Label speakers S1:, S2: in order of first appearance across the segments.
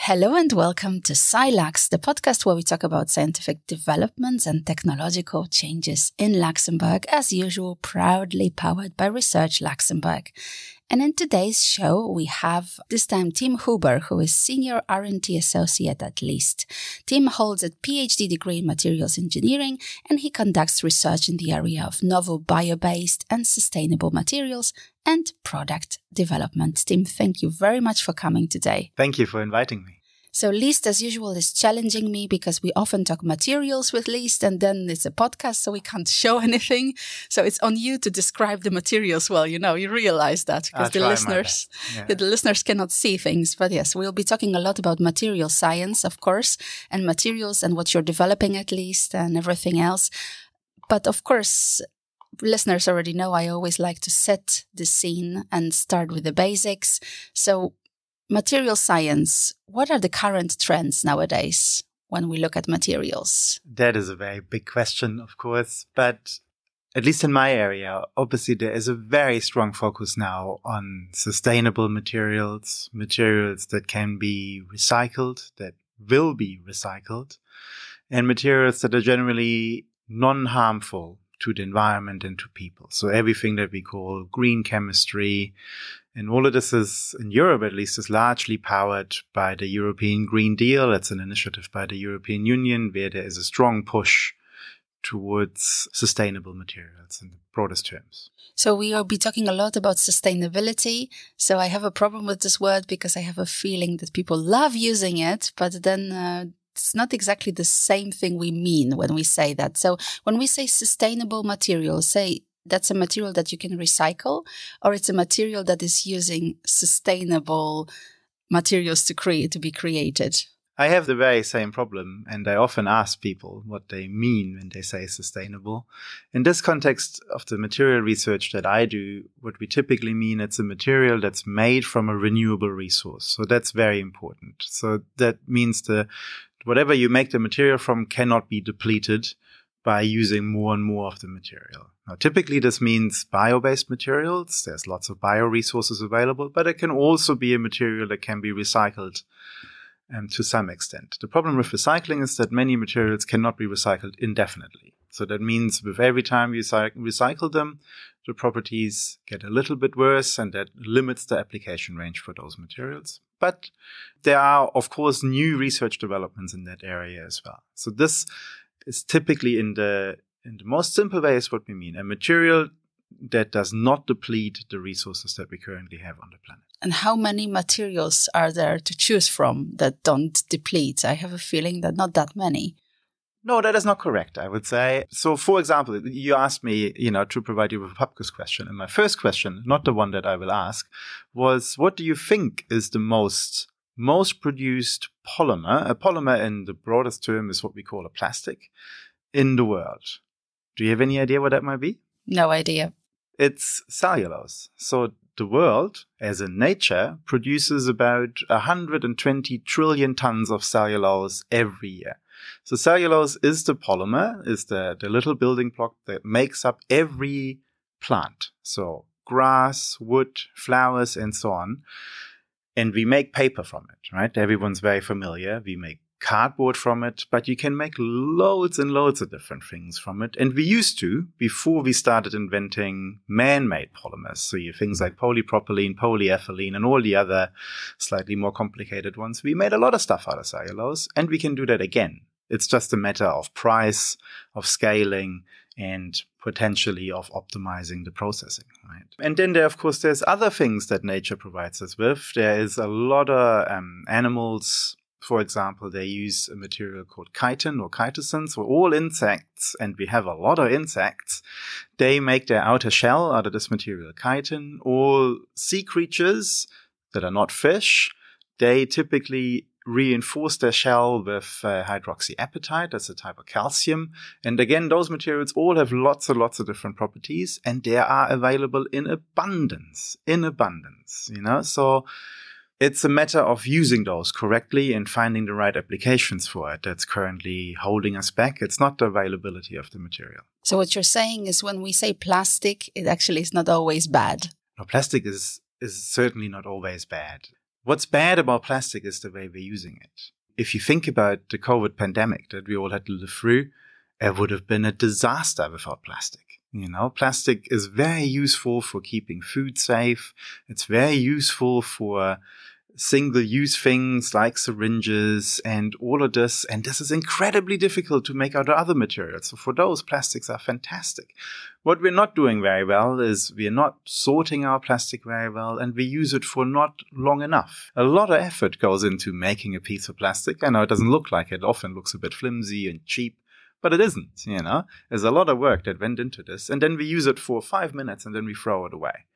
S1: Hello and welcome to SciLux, the podcast where we talk about scientific developments and technological changes in Luxembourg, as usual, proudly powered by Research Luxembourg. And in today's show, we have this time Tim Huber, who is Senior R&D Associate at LIST. Tim holds a PhD degree in Materials Engineering, and he conducts research in the area of novel bio-based and sustainable materials and product development. Tim, thank you very much for coming today.
S2: Thank you for inviting me.
S1: So LIST, as usual, is challenging me because we often talk materials with LIST and then it's a podcast, so we can't show anything. So it's on you to describe the materials well. You realize that because the listeners cannot see things. But yes, we'll be talking a lot about material science, of course, and materials and what you're developing at LIST and everything else. But of course, listeners already know I always like to set the scene and start with the basics. So material science, what are the current trends nowadays when we look at materials?
S2: That is a very big question, of course. But at least in my area, obviously there is a very strong focus now on sustainable materials, materials that can be recycled, that will be recycled, and materials that are generally non-harmful to the environment and to people. So everything that we call green chemistry, and all of this is, in Europe at least, is largely powered by the European Green Deal. It's an initiative by the European Union where there is a strong push towards sustainable materials in the broadest terms.
S1: So we will be talking a lot about sustainability. So I have a problem with this word because I have a feeling that people love using it, but then it's not exactly the same thing we mean when we say that. So when we say sustainable materials, say that's a material that you can recycle, or it's a material that is using sustainable materials to be created?
S2: I have the very same problem, and I often ask people what they mean when they say sustainable. In this context of the material research that I do, what we typically mean, it's a material that's made from a renewable resource. So that's very important. So that means whatever you make the material from cannot be depleted by using more and more of the material. Now, typically this means bio-based materials. There's lots of bioresources available, but it can also be a material that can be recycled to some extent. The problem with recycling is that many materials cannot be recycled indefinitely. So that means with every time you recycle them, the properties get a little bit worse, and that limits the application range for those materials. But there are, of course, new research developments in that area as well. So this is typically in the most simple way is what we mean. A material that does not deplete the resources that we currently have on the planet.
S1: And how many materials are there to choose from that don't deplete? I have a feeling that not that many.
S2: No, that is not correct, I would say. So, for example, you asked me, to provide you with a pub quiz question. And my first question, not the one that I will ask, was what do you think is the most produced polymer? A polymer in the broadest term is what we call a plastic in the world. Do you have any idea what that might be?
S1: No idea.
S2: It's cellulose. So the world, as in nature, produces about 120 trillion tons of cellulose every year. So cellulose is the polymer, is the little building block that makes up every plant. So grass, wood, flowers, and so on. And we make paper from it, right? Everyone's very familiar. We make cardboard from it, but you can make loads and loads of different things from it. And we used to, before we started inventing man-made polymers, so things like polypropylene, polyethylene, and all the other slightly more complicated ones, we made a lot of stuff out of cellulose, and we can do that again. It's just a matter of price, of scaling, and potentially of optimizing the processing, right? And then there's other things that nature provides us with. There is a lot of animals. For example, they use a material called chitin or chitosan. So all insects, and we have a lot of insects, they make their outer shell out of this material chitin. All sea creatures that are not fish, they typically reinforce their shell with hydroxyapatite. That's a type of calcium. And again, those materials all have lots and lots of different properties, and they are available in abundance, So it's a matter of using those correctly and finding the right applications for it that's currently holding us back. It's not the availability of the material.
S1: So what you're saying is when we say plastic, it actually is not always bad.
S2: No, plastic is certainly not always bad. What's bad about plastic is the way we're using it. If you think about the COVID pandemic that we all had to live through, it would have been a disaster without plastic. Plastic is very useful for keeping food safe. It's very useful for single-use things like syringes and all of this. And this is incredibly difficult to make out of other materials. So for those, plastics are fantastic. What we're not doing very well is we're not sorting our plastic very well, and we use it for not long enough. A lot of effort goes into making a piece of plastic. I know it doesn't look like it. It often looks a bit flimsy and cheap, but it isn't, There's a lot of work that went into this. And then we use it for 5 minutes and then we throw it away.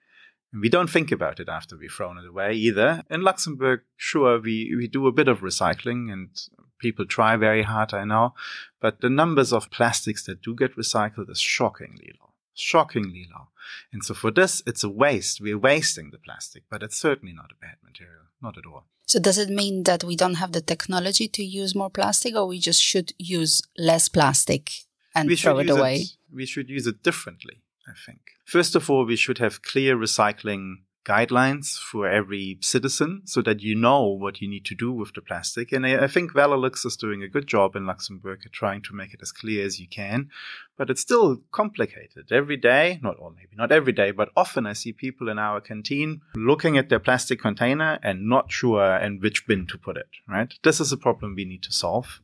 S2: We don't think about it after we've thrown it away either. In Luxembourg, sure, we do a bit of recycling and people try very hard, I know. But the numbers of plastics that do get recycled is shockingly low. And so for this, it's a waste. We're wasting the plastic, but it's certainly not a bad material, not at all.
S1: So does it mean that we don't have the technology to use more plastic, or we just should use less plastic and throw it away?
S2: We should use it differently, I think. First of all, we should have clear recycling guidelines for every citizen so that you know what you need to do with the plastic. And I think Valalux is doing a good job in Luxembourg at trying to make it as clear as you can. But it's still complicated. Every day, maybe not every day, but often I see people in our canteen looking at their plastic container and not sure in which bin to put it, right? This is a problem we need to solve.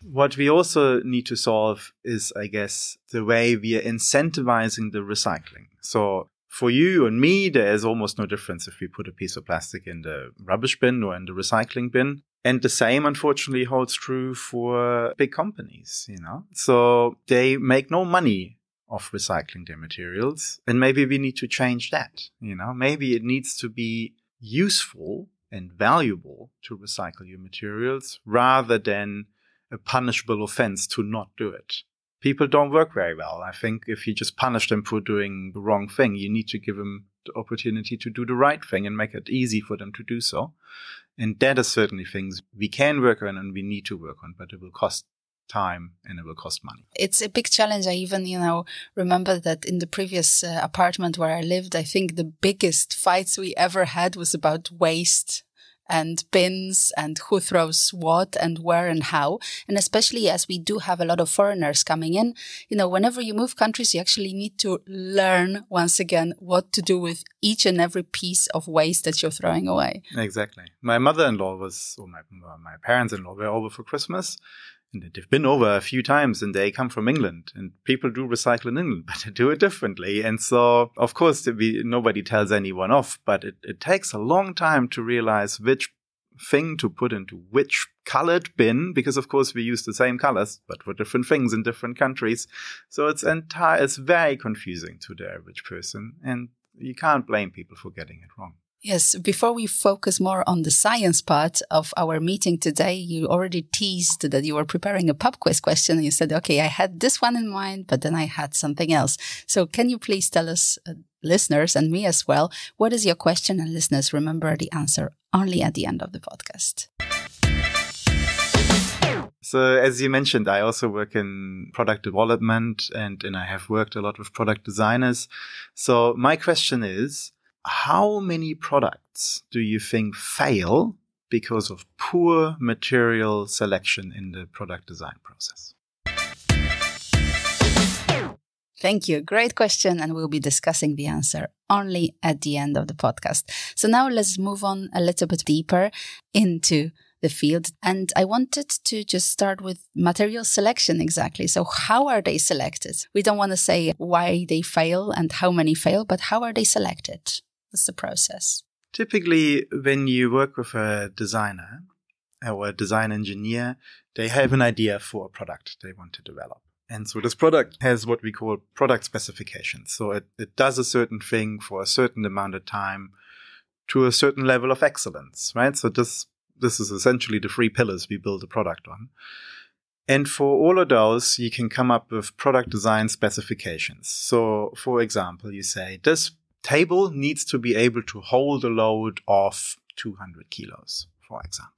S2: What we also need to solve is, I guess, the way we are incentivizing the recycling. So for you and me, there is almost no difference if we put a piece of plastic in the rubbish bin or in the recycling bin. And the same, unfortunately, holds true for big companies, So they make no money off recycling their materials. And maybe we need to change that, Maybe it needs to be useful and valuable to recycle your materials rather than a punishable offense to not do it. People don't work very well. I think if you just punish them for doing the wrong thing, you need to give them the opportunity to do the right thing and make it easy for them to do so. And that is certainly things we can work on and we need to work on, but it will cost time and it will cost money.
S1: It's a big challenge. I even, remember that in the previous apartment where I lived, I think the biggest fights we ever had was about waste and bins and who throws what and where and how. And especially as we do have a lot of foreigners coming in, whenever you move countries, you actually need to learn once again what to do with each and every piece of waste that you're throwing away.
S2: Exactly. My mother-in-law my parents-in-law were over for Christmas. And they've been over a few times and they come from England and people do recycle in England, but they do it differently. And so, of course, nobody tells anyone off, but it takes a long time to realize which thing to put into which colored bin, because of course we use the same colors, but for different things in different countries. So it's very confusing to the average person and you can't blame people for getting it wrong.
S1: Yes, before we focus more on the science part of our meeting today, you already teased that you were preparing a pub quiz question and you said, okay, I had this one in mind, but then I had something else. So can you please tell us, listeners and me as well, what is your question? And listeners, remember the answer only at the end of the podcast.
S2: So as you mentioned, I also work in product development and I have worked a lot with product designers. So my question is, how many products do you think fail because of poor material selection in the product design process?
S1: Thank you. Great question. And we'll be discussing the answer only at the end of the podcast. So now let's move on a little bit deeper into the field. And I wanted to just start with material selection exactly. So how are they selected? We don't want to say why they fail and how many fail, but how are they selected? What's the process?
S2: Typically, when you work with a designer or a design engineer, they have an idea for a product they want to develop. And so this product has what we call product specifications. So it does a certain thing for a certain amount of time to a certain level of excellence, right? So this is essentially the 3 pillars we build a product on. And for all of those, you can come up with product design specifications. So, for example, you say this table needs to be able to hold a load of 200 kilos, for example.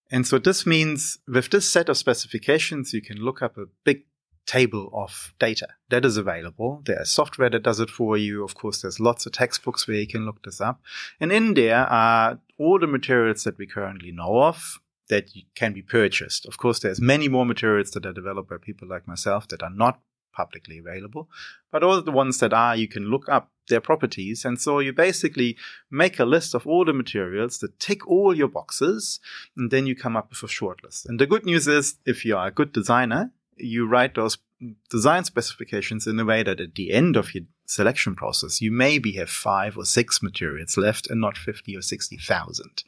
S2: And so this means with this set of specifications, you can look up a big table of data that is available. There's software that does it for you. Of course, there's lots of textbooks where you can look this up. And in there are all the materials that we currently know of that can be purchased. Of course, there's many more materials that are developed by people like myself that are not publicly available, but all the ones that are, you can look up their properties. And so you basically make a list of all the materials that tick all your boxes, and then you come up with a short list. And the good news is, if you are a good designer, you write those design specifications in a way that at the end of your selection process, you maybe have 5 or 6 materials left and not 50 or 60,000.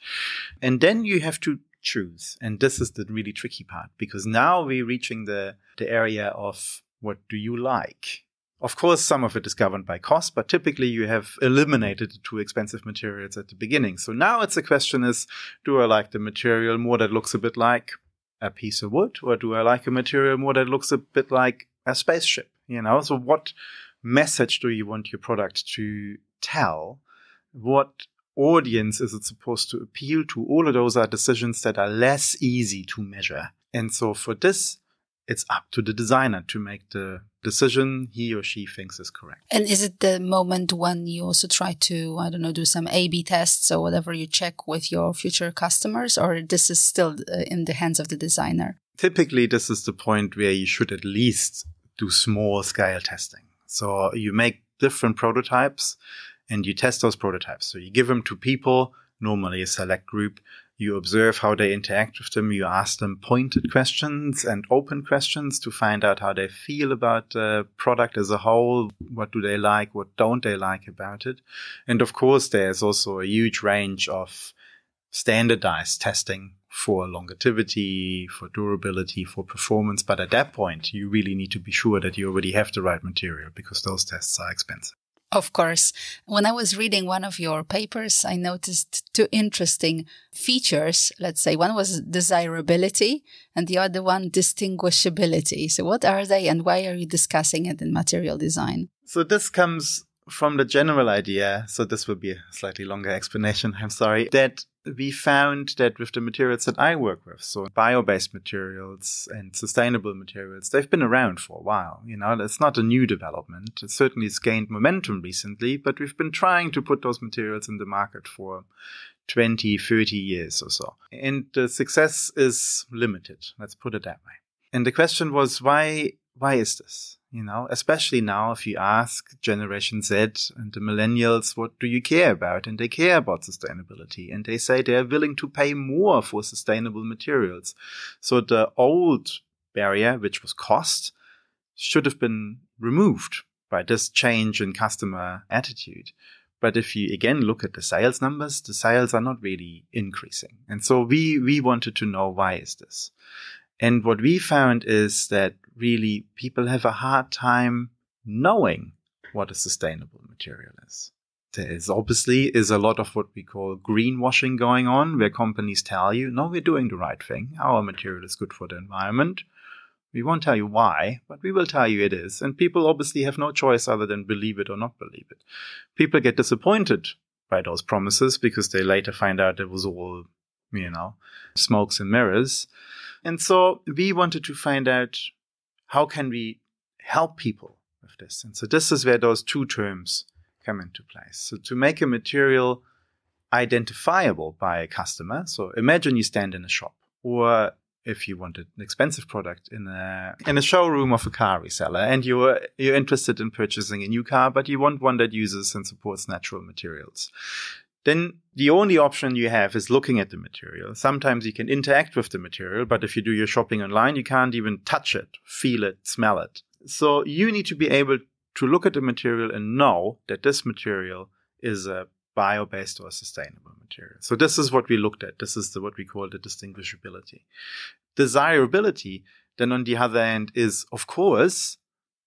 S2: And then you have to choose. And this is the really tricky part, because now we're reaching the area of what do you like? Of course, some of it is governed by cost, but typically you have eliminated the too expensive materials at the beginning. So now it's a question is, do I like the material more that looks a bit like a piece of wood, or do I like a material more that looks a bit like a spaceship? So what message do you want your product to tell? What audience is it supposed to appeal to? All of those are decisions that are less easy to measure. And so for this, it's up to the designer to make the decision he or she thinks is correct.
S1: And is it the moment when you also try to, do some A/B tests or whatever you check with your future customers, or this is still in the hands of the designer?
S2: Typically, this is the point where you should at least do small scale testing. So you make different prototypes and you test those prototypes. So you give them to people, normally a select group. You observe how they interact with them. You ask them pointed questions and open questions to find out how they feel about the product as a whole. What do they like? What don't they like about it? And of course, there's also a huge range of standardized testing for longevity, for durability, for performance. But at that point, you really need to be sure that you already have the right material, because those tests are expensive.
S1: Of course. When I was reading one of your papers, I noticed 2 interesting features. Let's say one was desirability and the other one distinguishability. So what are they and why are you discussing it in material design?
S2: So this comes from the general idea, so this will be a slightly longer explanation, I'm sorry, that we found that with the materials that I work with, so bio-based materials and sustainable materials, they've been around for a while. It's not a new development. It certainly has gained momentum recently, but we've been trying to put those materials in the market for 20, 30 years or so. And the success is limited. Let's put it that way. And the question was, why is this? Especially now, if you ask Generation Z and the millennials, what do you care about? And they care about sustainability. And they say they're willing to pay more for sustainable materials. So the old barrier, which was cost, should have been removed by this change in customer attitude. But if you again look at the sales numbers, the sales are not really increasing. And so we wanted to know, why is this? And what we found is that really people have a hard time knowing what a sustainable material is. There is obviously a lot of what we call greenwashing going on, where companies tell you, no, we're doing the right thing. Our material is good for the environment. We won't tell you why, but we will tell you it is. And people obviously have no choice other than believe it or not believe it. People get disappointed by those promises because they later find out it was all, smokes and mirrors. And so we wanted to find out, how can we help people with this? And so this is where those 2 terms come into place. So to make a material identifiable by a customer. So imagine you stand in a shop, or if you want an expensive product in a showroom of a car reseller, and you're interested in purchasing a new car, but you want one that uses and supports natural materials. Then the only option you have is looking at the material. Sometimes you can interact with the material, but if you do your shopping online, you can't even touch it, feel it, smell it. So you need to be able to look at the material and know that this material is a bio-based or sustainable material. So this is what we looked at. This is what we call the distinguishability. Desirability, then on the other hand, is, of course,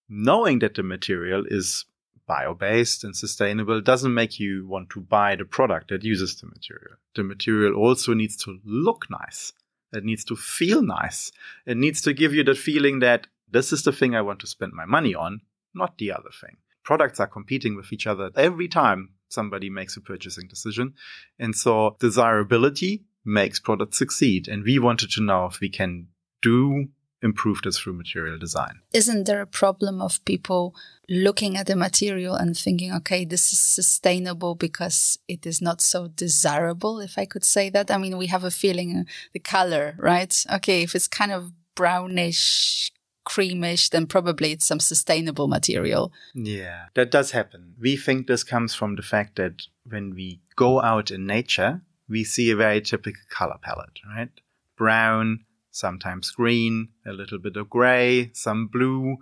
S2: knowing that the material is bio-based and sustainable doesn't make you want to buy the product that uses the material. The material also needs to look nice. It needs to feel nice. It needs to give you the feeling that this is the thing I want to spend my money on, not the other thing. Products are competing with each other every time somebody makes a purchasing decision. And so desirability makes products succeed. And we wanted to know if we can do improve this through material design.
S1: Isn't there a problem of people looking at the material and thinking, okay, this is sustainable because it is not so desirable, if I could say that? I mean, we have a feeling, the color, right? Okay, if it's kind of brownish, creamish, then probably it's some sustainable material.
S2: Yeah, that does happen. We think this comes from the fact that when we go out in nature, we see a very typical color palette, right? Brown, sometimes green, a little bit of gray, some blue.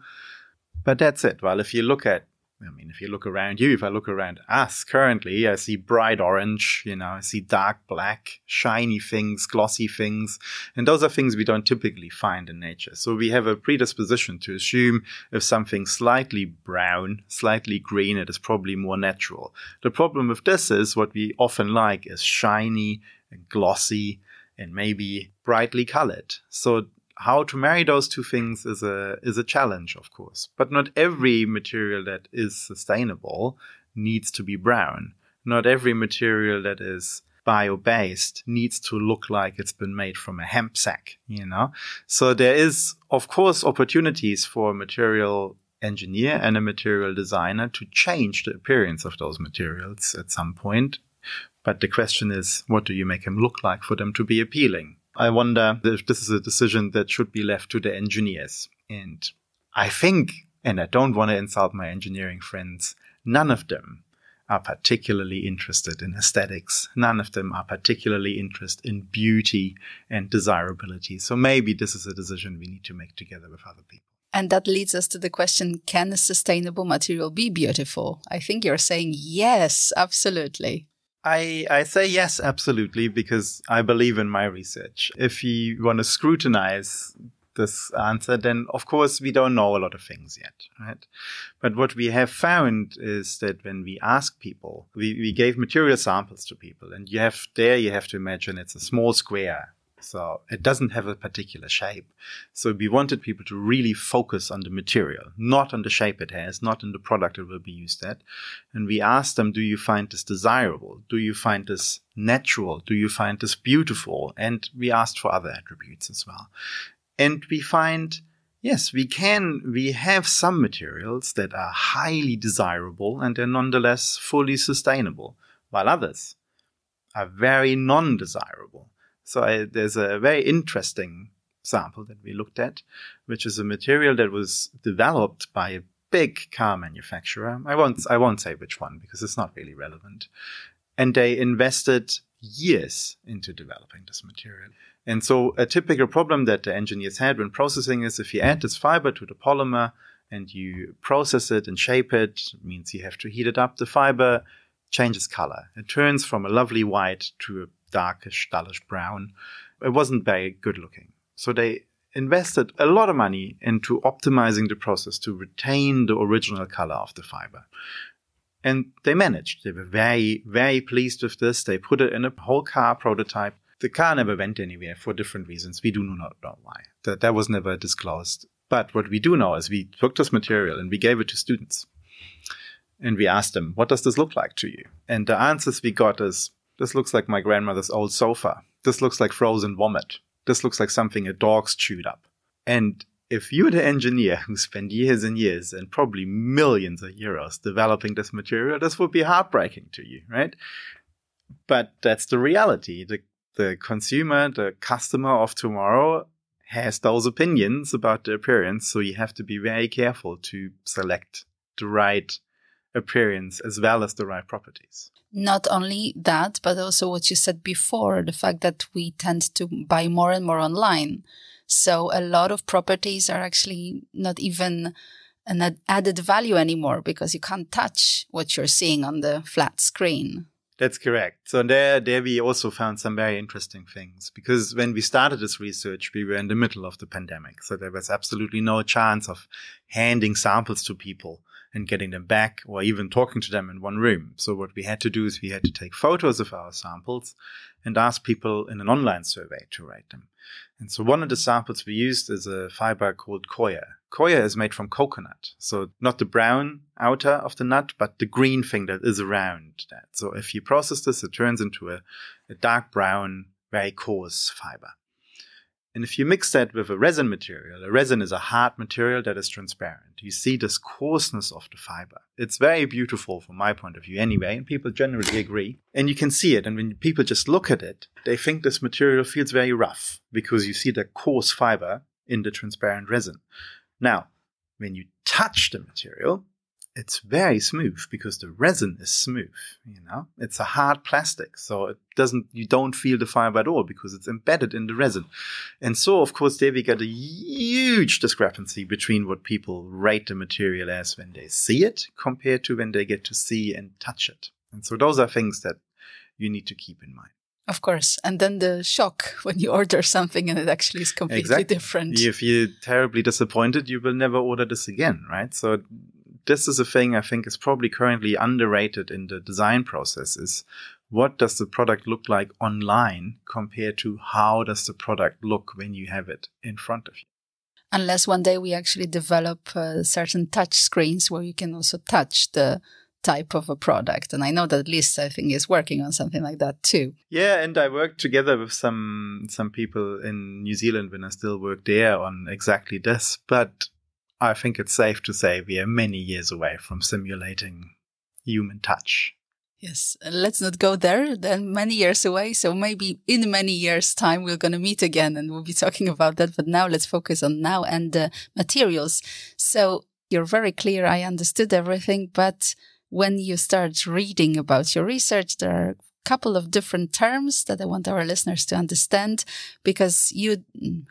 S2: But that's it. Well, if you look around you, if I look around us currently, I see bright orange, I see dark black, shiny things, glossy things. And those are things we don't typically find in nature. So we have a predisposition to assume if something's slightly brown, slightly green, it is probably more natural. The problem with this is what we often like is shiny and glossy and maybe brightly colored. So how to marry those two things is a challenge, of course. But not every material that is sustainable needs to be brown. Not every material that is bio-based needs to look like it's been made from a hemp sack, So there is, of course, opportunities for a material engineer and a material designer to change the appearance of those materials at some point. But the question is, what do you make them look like for them to be appealing? I wonder if this is a decision that should be left to the engineers. And I think, and I don't want to insult my engineering friends, none of them are particularly interested in aesthetics. None of them are particularly interested in beauty and desirability. So maybe this is a decision we need to make together with other people.
S1: And that leads us to the question, can a sustainable material be beautiful? I think you're saying yes, absolutely.
S2: I say yes, absolutely, because I believe in my research. If you want to scrutinize this answer, then of course we don't know a lot of things yet, right? But what we have found is that when we ask people, we gave material samples to people, and you have to imagine it's a small square. So it doesn't have a particular shape. So we wanted people to really focus on the material, not on the shape it has, not on the product it will be used at. And we asked them, do you find this desirable? Do you find this natural? Do you find this beautiful? And we asked for other attributes as well. And we find, yes, we have some materials that are highly desirable and they're nonetheless fully sustainable, while others are very non-desirable. So there's a very interesting sample that we looked at, which is a material that was developed by a big car manufacturer. I won't say which one because it's not really relevant. And they invested years into developing this material. And so a typical problem that the engineers had when processing is if you add this fiber to the polymer and you process it and shape it, it means you have to heat it up. The fiber changes color. It turns from a lovely white to a darkish, dullish brown. It wasn't very good looking. So they invested a lot of money into optimizing the process to retain the original color of the fiber. And they managed. They were very, very pleased with this. They put it in a whole car prototype. The car never went anywhere for different reasons. We do not know why. That was never disclosed. But what we do know is we took this material and we gave it to students. And we asked them, what does this look like to you? And the answers we got is, this looks like my grandmother's old sofa. This looks like frozen vomit. This looks like something a dog's chewed up. And if you're the engineer who spent years and years and probably millions of euros developing this material, this would be heartbreaking to you, right? But that's the reality. The consumer, the customer of tomorrow has those opinions about the appearance. So you have to be very careful to select the right appearance as well as the right properties.
S1: Not only that, but also what you said before, the fact that we tend to buy more and more online. So a lot of properties are actually not even an added value anymore because you can't touch what you're seeing on the flat screen.
S2: That's correct. So there we also found some very interesting things because when we started this research, we were in the middle of the pandemic. So there was absolutely no chance of handing samples to people and getting them back or even talking to them in one room. So what we had to do is we had to take photos of our samples and ask people in an online survey to rate them. And so one of the samples we used is a fiber called coir. Coir is made from coconut. So not the brown outer of the nut, but the green thing that is around that. So if you process this, it turns into a dark brown, very coarse fiber. And if you mix that with a resin is a hard material that is transparent. You see this coarseness of the fiber. It's very beautiful from my point of view anyway, and people generally agree. And you can see it. And when people just look at it, they think this material feels very rough because you see the coarse fiber in the transparent resin. Now, when you touch the material, it's very smooth because the resin is smooth, It's a hard plastic, so you don't feel the fiber at all because it's embedded in the resin. And so, of course, there we get a huge discrepancy between what people rate the material as when they see it compared to when they get to see and touch it. And so those are things that you need to keep in mind.
S1: Of course. And then the shock when you order something and it actually is completely different.
S2: If you're terribly disappointed, you will never order this again, right? So this is a thing I think is probably currently underrated in the design process is what does the product look like online compared to how does the product look when you have it in front of you?
S1: Unless one day we actually develop certain touch screens where you can also touch the type of a product. And I know that at least I think is working on something like that too.
S2: Yeah, and I worked together with some people in New Zealand when I still worked there on exactly this. But I think it's safe to say we are many years away from simulating human touch.
S1: Yes, let's not go there. Then many years away. So maybe in many years' time, we're going to meet again and we'll be talking about that. But now let's focus on now and the materials. So you're very clear. I understood everything. But when you start reading about your research, there are a couple of different terms that I want our listeners to understand because you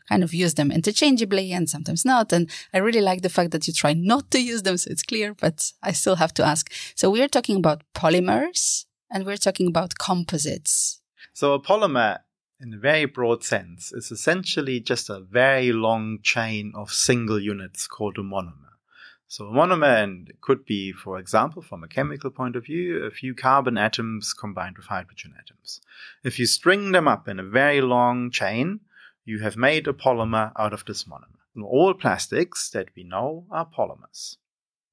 S1: kind of use them interchangeably and sometimes not. And I really like the fact that you try not to use them so it's clear, but I still have to ask. So we're talking about polymers and we're talking about composites.
S2: So a polymer, in a very broad sense, is essentially just a very long chain of single units called a monomer. So a monomer, and it could be, for example, from a chemical point of view, a few carbon atoms combined with hydrogen atoms. If you string them up in a very long chain, you have made a polymer out of this monomer. And all plastics that we know are polymers.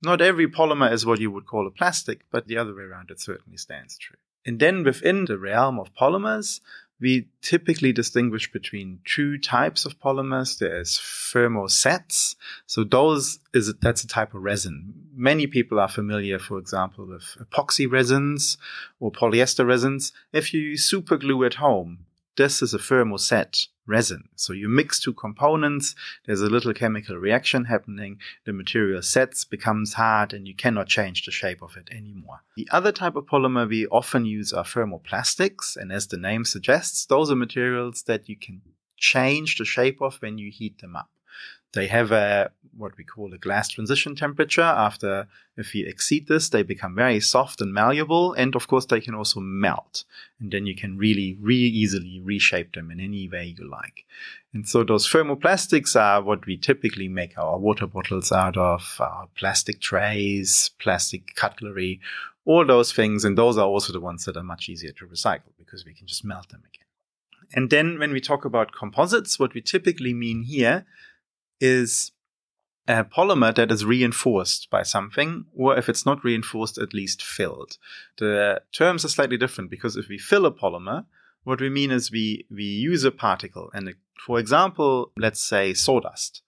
S2: Not every polymer is what you would call a plastic, but the other way around it certainly stands true. And then within the realm of polymers, we typically distinguish between two types of polymers. There's thermosets. So that's a type of resin. Many people are familiar, for example, with epoxy resins or polyester resins. If you use super glue at home, this is a thermoset resin. So you mix two components, there's a little chemical reaction happening, the material sets, becomes hard, and you cannot change the shape of it anymore. The other type of polymer we often use are thermoplastics, and as the name suggests, those are materials that you can change the shape of when you heat them up. They have what we call a glass transition temperature. If you exceed this, they become very soft and malleable. And of course, they can also melt. And then you can really easily reshape them in any way you like. And so those thermoplastics are what we typically make our water bottles out of, our plastic trays, plastic cutlery, all those things. And those are also the ones that are much easier to recycle because we can just melt them again. And then when we talk about composites, what we typically mean here is a polymer that is reinforced by something, or if it's not reinforced, at least filled. The terms are slightly different because if we fill a polymer, what we mean is we use a particle. And for example, let's say sawdust.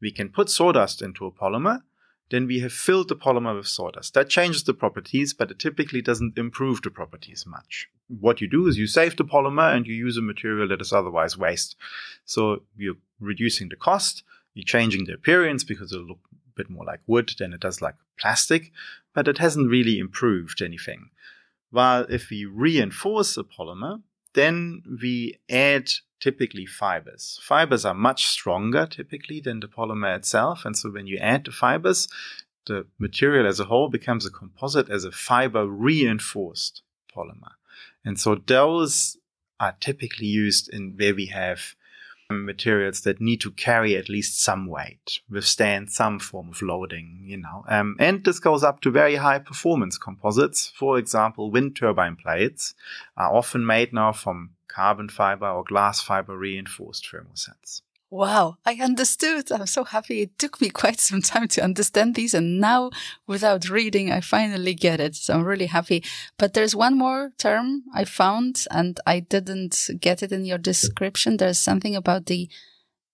S2: We can put sawdust into a polymer, then we have filled the polymer with sawdust. That changes the properties, but it typically doesn't improve the properties much. What you do is you save the polymer and you use a material that is otherwise waste. So you're reducing the cost. You're changing the appearance because it'll look a bit more like wood than it does like plastic, but it hasn't really improved anything. While if we reinforce a polymer, then we add typically fibers. Fibers are much stronger typically than the polymer itself, and so when you add the fibers, the material as a whole becomes a composite as a fiber reinforced polymer. And so those are typically used in where we have materials that need to carry at least some weight, withstand some form of loading, and this goes up to very high performance composites. For example, wind turbine plates are often made now from carbon fiber or glass fiber reinforced thermosets.
S1: Wow, I understood. I'm so happy. It took me quite some time to understand these. And now, without reading, I finally get it. So I'm really happy. But there's one more term I found, and I didn't get it in your description. There's something about the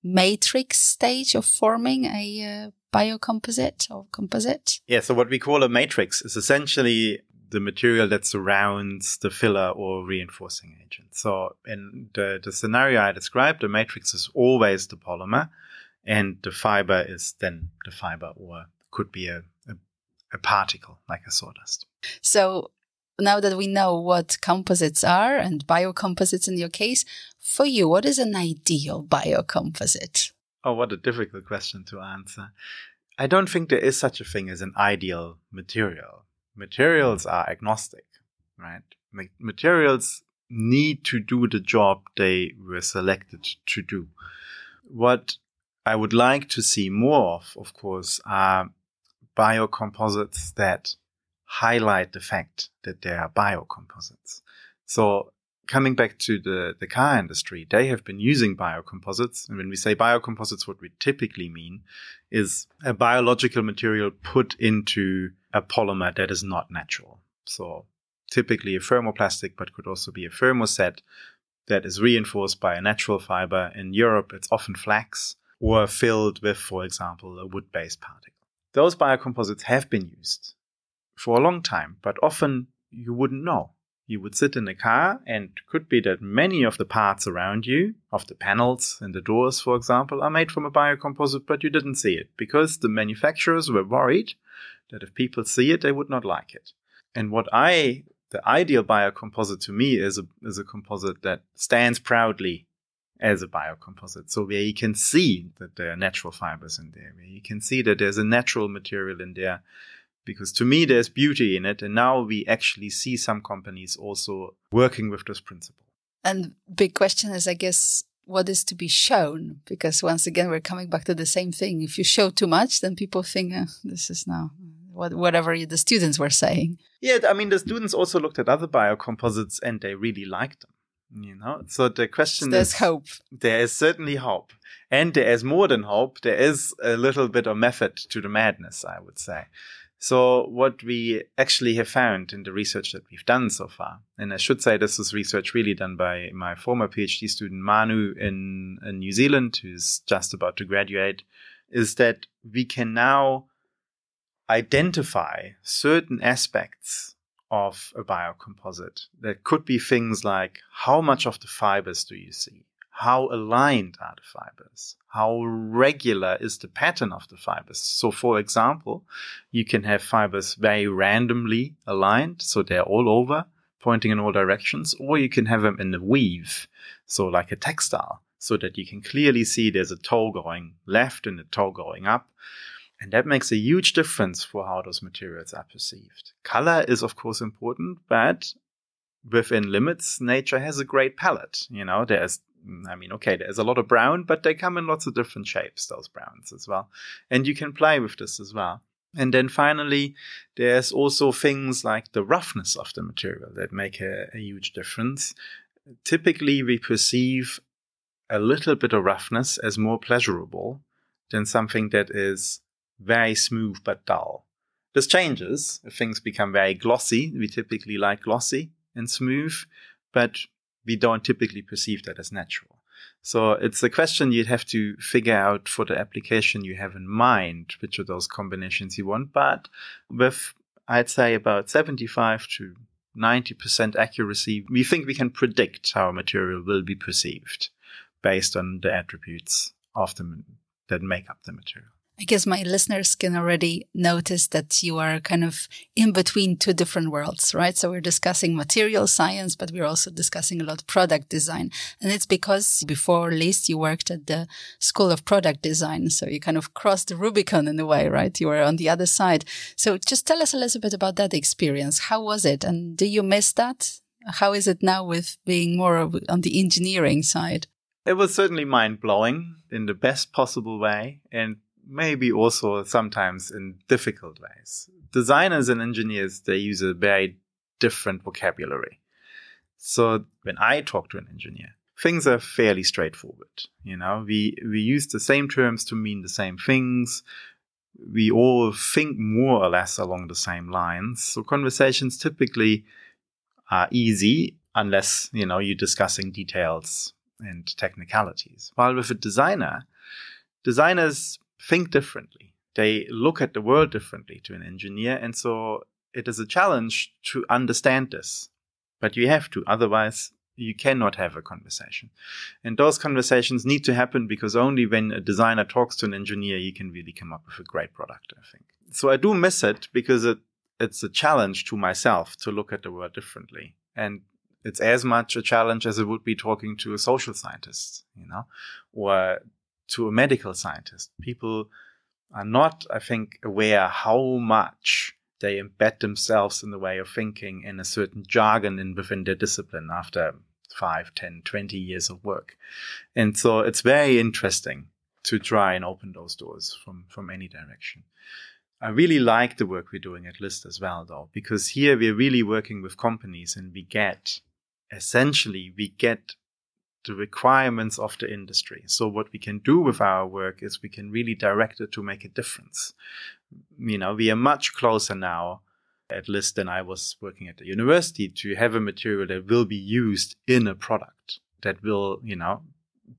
S1: matrix stage of forming a biocomposite or composite?
S2: Yeah, so what we call a matrix is essentially the material that surrounds the filler or reinforcing agent. So in the scenario I described, the matrix is always the polymer, and the fiber is then the fiber, or could be a particle like a sawdust.
S1: So now that we know what composites are, and biocomposites in your case, for you, what is an ideal biocomposite?
S2: Oh, what a difficult question to answer. I don't think there is such a thing as an ideal material. Materials are agnostic, right? Materials need to do the job they were selected to do. What I would like to see more of course, are biocomposites that highlight the fact that they are biocomposites. So coming back to the car industry, they have been using biocomposites. And when we say biocomposites, what we typically mean is a biological material put into a polymer that is not natural. So typically a thermoplastic, but could also be a thermoset that is reinforced by a natural fiber. In Europe, it's often flax, or filled with, for example, a wood-based particle. Those biocomposites have been used for a long time, but often you wouldn't know. You would sit in a car, and it could be that many of the parts around you, of the panels and the doors, for example, are made from a biocomposite, but you didn't see it because the manufacturers were worried that if people see it, they would not like it. And the ideal biocomposite to me is a composite that stands proudly as a biocomposite. So where you can see that there are natural fibers in there, where you can see that there's a natural material in there, because to me, there's beauty in it. And now we actually see some companies also working with this principle. And
S1: big question is, I guess, what is to be shown? Because once again, we're coming back to the same thing. If you show too much, then people think, this is now whatever the students were saying.
S2: Yeah, I mean, the students also looked at other biocomposites and they really liked them. So the question is,
S1: there's hope.
S2: There is certainly hope. And there is more than hope. There is a little bit of method to the madness, I would say. So what we actually have found in the research that we've done so far, and I should say this is research really done by my former PhD student Manu in New Zealand, who's just about to graduate, is that we can now identify certain aspects of a biocomposite. That could be things like, how much of the fibers do you see? How aligned are the fibers? How regular is the pattern of the fibers? So, for example, you can have fibers very randomly aligned, so they're all over, pointing in all directions, or you can have them in a weave, so like a textile, so that you can clearly see there's a toe going left and a toe going up. And that makes a huge difference for how those materials are perceived. Color is, of course, important, but within limits, nature has a great palette. There's a lot of brown, but they come in lots of different shapes, those browns as well. And you can play with this as well. And then finally, there's also things like the roughness of the material that make a huge difference. Typically, we perceive a little bit of roughness as more pleasurable than something that is very smooth but dull. This changes if things become very glossy. We typically like glossy and smooth, but we don't typically perceive that as natural. So it's a question you'd have to figure out for the application you have in mind, which of those combinations you want. But with, I'd say, about 75 to 90% accuracy, we think we can predict how a material will be perceived based on the attributes of that make up the material.
S1: I guess my listeners can already notice that you are kind of in between two different worlds, right? So we're discussing material science, but we're also discussing a lot of product design. And it's because before LIST, you worked at the School of Product Design. So you kind of crossed the Rubicon in a way, right? You were on the other side. So just tell us a little bit about that experience. How was it? And do you miss that? How is it now with being more on the engineering side?
S2: It was certainly mind-blowing in the best possible way, and maybe also sometimes in difficult ways. Designers and engineers, they use a very different vocabulary. So when I talk to an engineer, things are fairly straightforward. We use the same terms to mean the same things. We all think more or less along the same lines. So conversations typically are easy unless, you're discussing details and technicalities. While with a designer, Designers think differently. They look at the world differently to an engineer. And so it is a challenge to understand this. But you have to, otherwise you cannot have a conversation. And those conversations need to happen because only when a designer talks to an engineer, you can really come up with a great product, I think. So I do miss it because it's a challenge to myself to look at the world differently. And it's as much a challenge as it would be talking to a social scientist, or to a medical scientist. People are not, I think, aware how much they embed themselves in the way of thinking in a certain jargon within their discipline after 5, 10, 20 years of work. And so it's very interesting to try and open those doors from any direction. I really like the work we're doing at LIST as well, though, because here we're really working with companies and we get the requirements of the industry. So what we can do with our work is we can really direct it to make a difference. We are much closer now at LIST than I was working at the university to have a material that will be used in a product that will,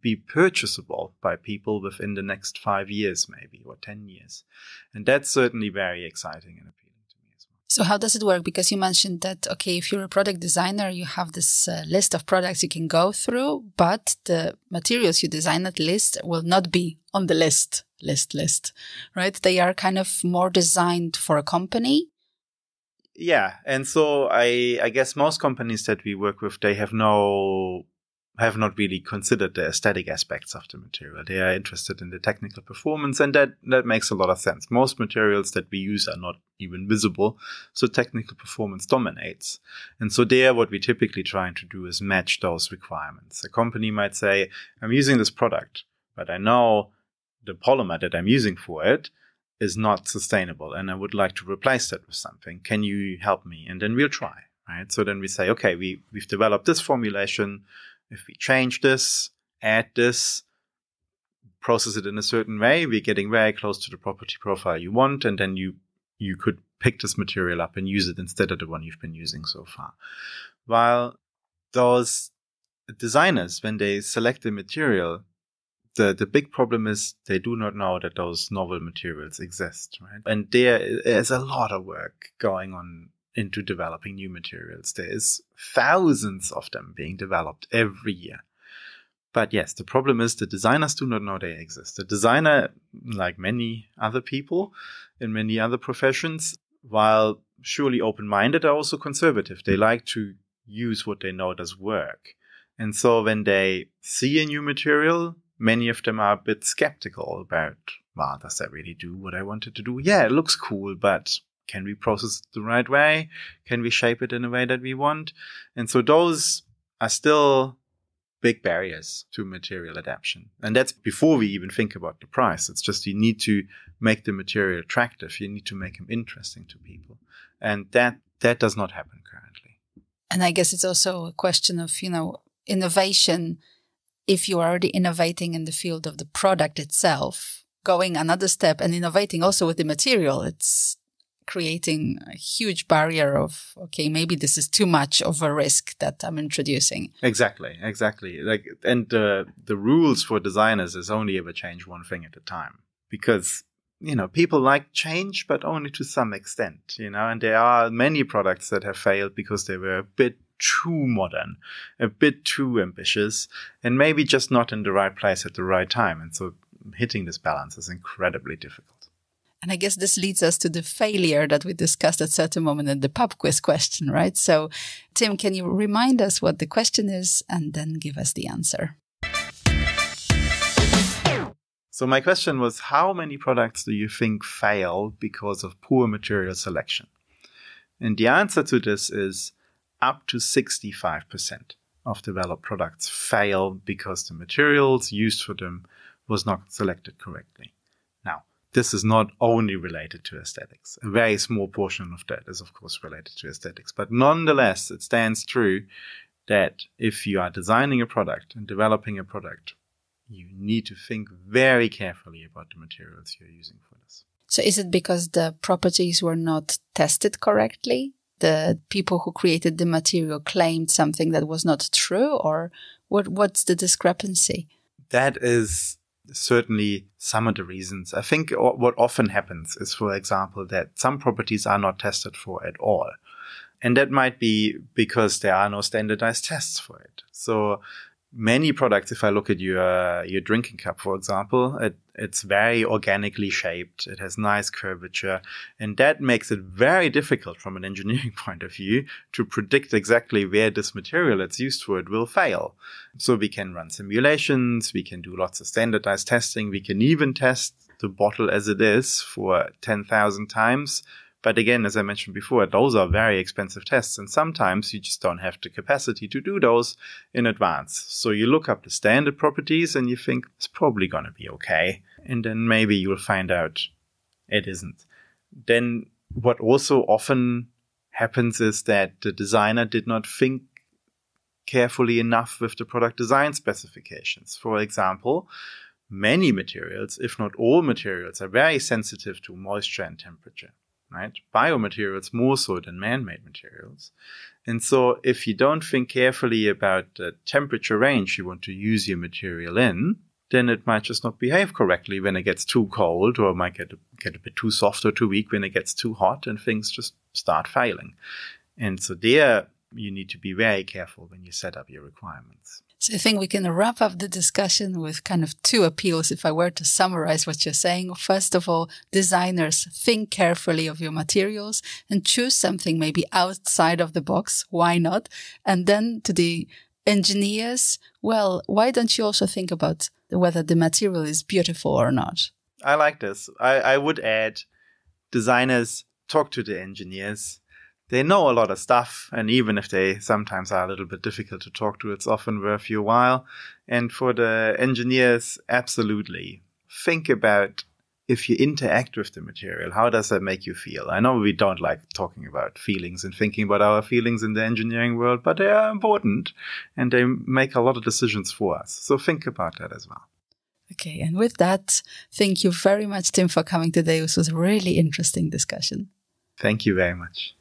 S2: be purchasable by people within the next 5 years, maybe, or 10 years. And that's certainly very exciting and appealing to me as well.
S1: So how does it work? Because you mentioned that, okay, if you're a product designer, you have this list of products you can go through, but the materials you design at LIST will not be on the list, right? They are kind of more designed for a company.
S2: Yeah. And so I guess most companies that we work with, they have not really considered the aesthetic aspects of the material. They are interested in the technical performance, and that makes a lot of sense. Most materials that we use are not even visible, so technical performance dominates. And so there, what we typically trying to do is match those requirements. A company might say, I'm using this product, but I know the polymer that I'm using for it is not sustainable, and I would like to replace that with something. Can you help me? And then we'll try, right? So then we say, okay, we've developed this formulation. If we change this, add this, process it in a certain way, we're getting very close to the property profile you want, and then you could pick this material up and use it instead of the one you've been using so far. While those designers, when they select the material, the big problem is they do not know that those novel materials exist, right? And there is a lot of work going on into developing new materials. There is thousands of them being developed every year. But yes, the problem is the designers do not know they exist. The designer, like many other people in many other professions, while surely open-minded, are also conservative. They like to use what they know does work. And so when they see a new material, many of them are a bit skeptical about, well, does that really do what I wanted to do? Yeah, it looks cool, but can we process it the right way? Can we shape it in a way that we want? And so those are still big barriers to material adaptation. And that's before we even think about the price. It's just you need to make the material attractive. You need to make them interesting to people. And that does not happen currently.
S1: And I guess it's also a question of, innovation. If you are already innovating in the field of the product itself, going another step and innovating also with the material, it's creating a huge barrier of, okay, maybe this is too much of a risk that I'm introducing.
S2: Exactly. And the rules for designers is only ever change one thing at a time, because, people like change, but only to some extent, and there are many products that have failed because they were a bit too modern, a bit too ambitious, and maybe just not in the right place at the right time. And so hitting this balance is incredibly difficult.
S1: And I guess this leads us to the failure that we discussed at a certain moment in the pub quiz question, right? So, Tim, can you remind us what the question is and then give us the answer?
S2: So my question was, how many products do you think fail because of poor material selection? And the answer to this is up to 65% of developed products fail because the materials used for them was not selected correctly. Now, this is not only related to aesthetics. A very small portion of that is, of course, related to aesthetics. But nonetheless, it stands true that if you are designing a product and developing a product, you need to think very carefully about the materials you're using for this.
S1: So is it because the properties were not tested correctly? The people who created the material claimed something that was not true? Or what's the discrepancy?
S2: That is certainly some of the reasons. I think what often happens is, for example, that some properties are not tested for at all. And that might be because there are no standardized tests for it. So many products, if I look at your drinking cup, for example, it's very organically shaped. It has nice curvature. And that makes it very difficult from an engineering point of view to predict exactly where this material that's used for it will fail. So we can run simulations. We can do lots of standardized testing. We can even test the bottle as it is for 10,000 times. But again, as I mentioned before, those are very expensive tests. And sometimes you just don't have the capacity to do those in advance. So you look up the standard properties and you think it's probably going to be okay. And then maybe you'll find out it isn't. Then what also often happens is that the designer did not think carefully enough with the product design specifications. For example, many materials, if not all materials, are very sensitive to moisture and temperature. Right? Biomaterials more so than man-made materials. And so if you don't think carefully about the temperature range you want to use your material in, then it might just not behave correctly when it gets too cold, or might get a bit too soft or too weak when it gets too hot, and things just start failing. And so there you need to be very careful when you set up your requirements.
S1: So I think we can wrap up the discussion with kind of two appeals if I were to summarize what you're saying. First of all, designers, think carefully of your materials and choose something maybe outside of the box. Why not? And then to the engineers, well, why don't you also think about whether the material is beautiful or not?
S2: I like this. I would add, designers, talk to the engineers. They know a lot of stuff, and even if they sometimes are a little bit difficult to talk to, it's often worth your while. And for the engineers, absolutely. Think about, if you interact with the material, how does that make you feel? I know we don't like talking about feelings and thinking about our feelings in the engineering world, but they are important, and they make a lot of decisions for us. So think about that as well.
S1: Okay, and with that, thank you very much, Tim, for coming today. This was a really interesting discussion.
S2: Thank you very much.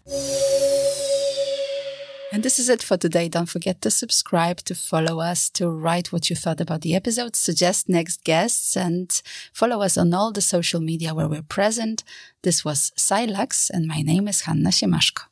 S1: And this is it for today. Don't forget to subscribe, to follow us, to write what you thought about the episode, suggest next guests, and follow us on all the social media where we're present. This was Silux, and my name is Hanna Siemaszko.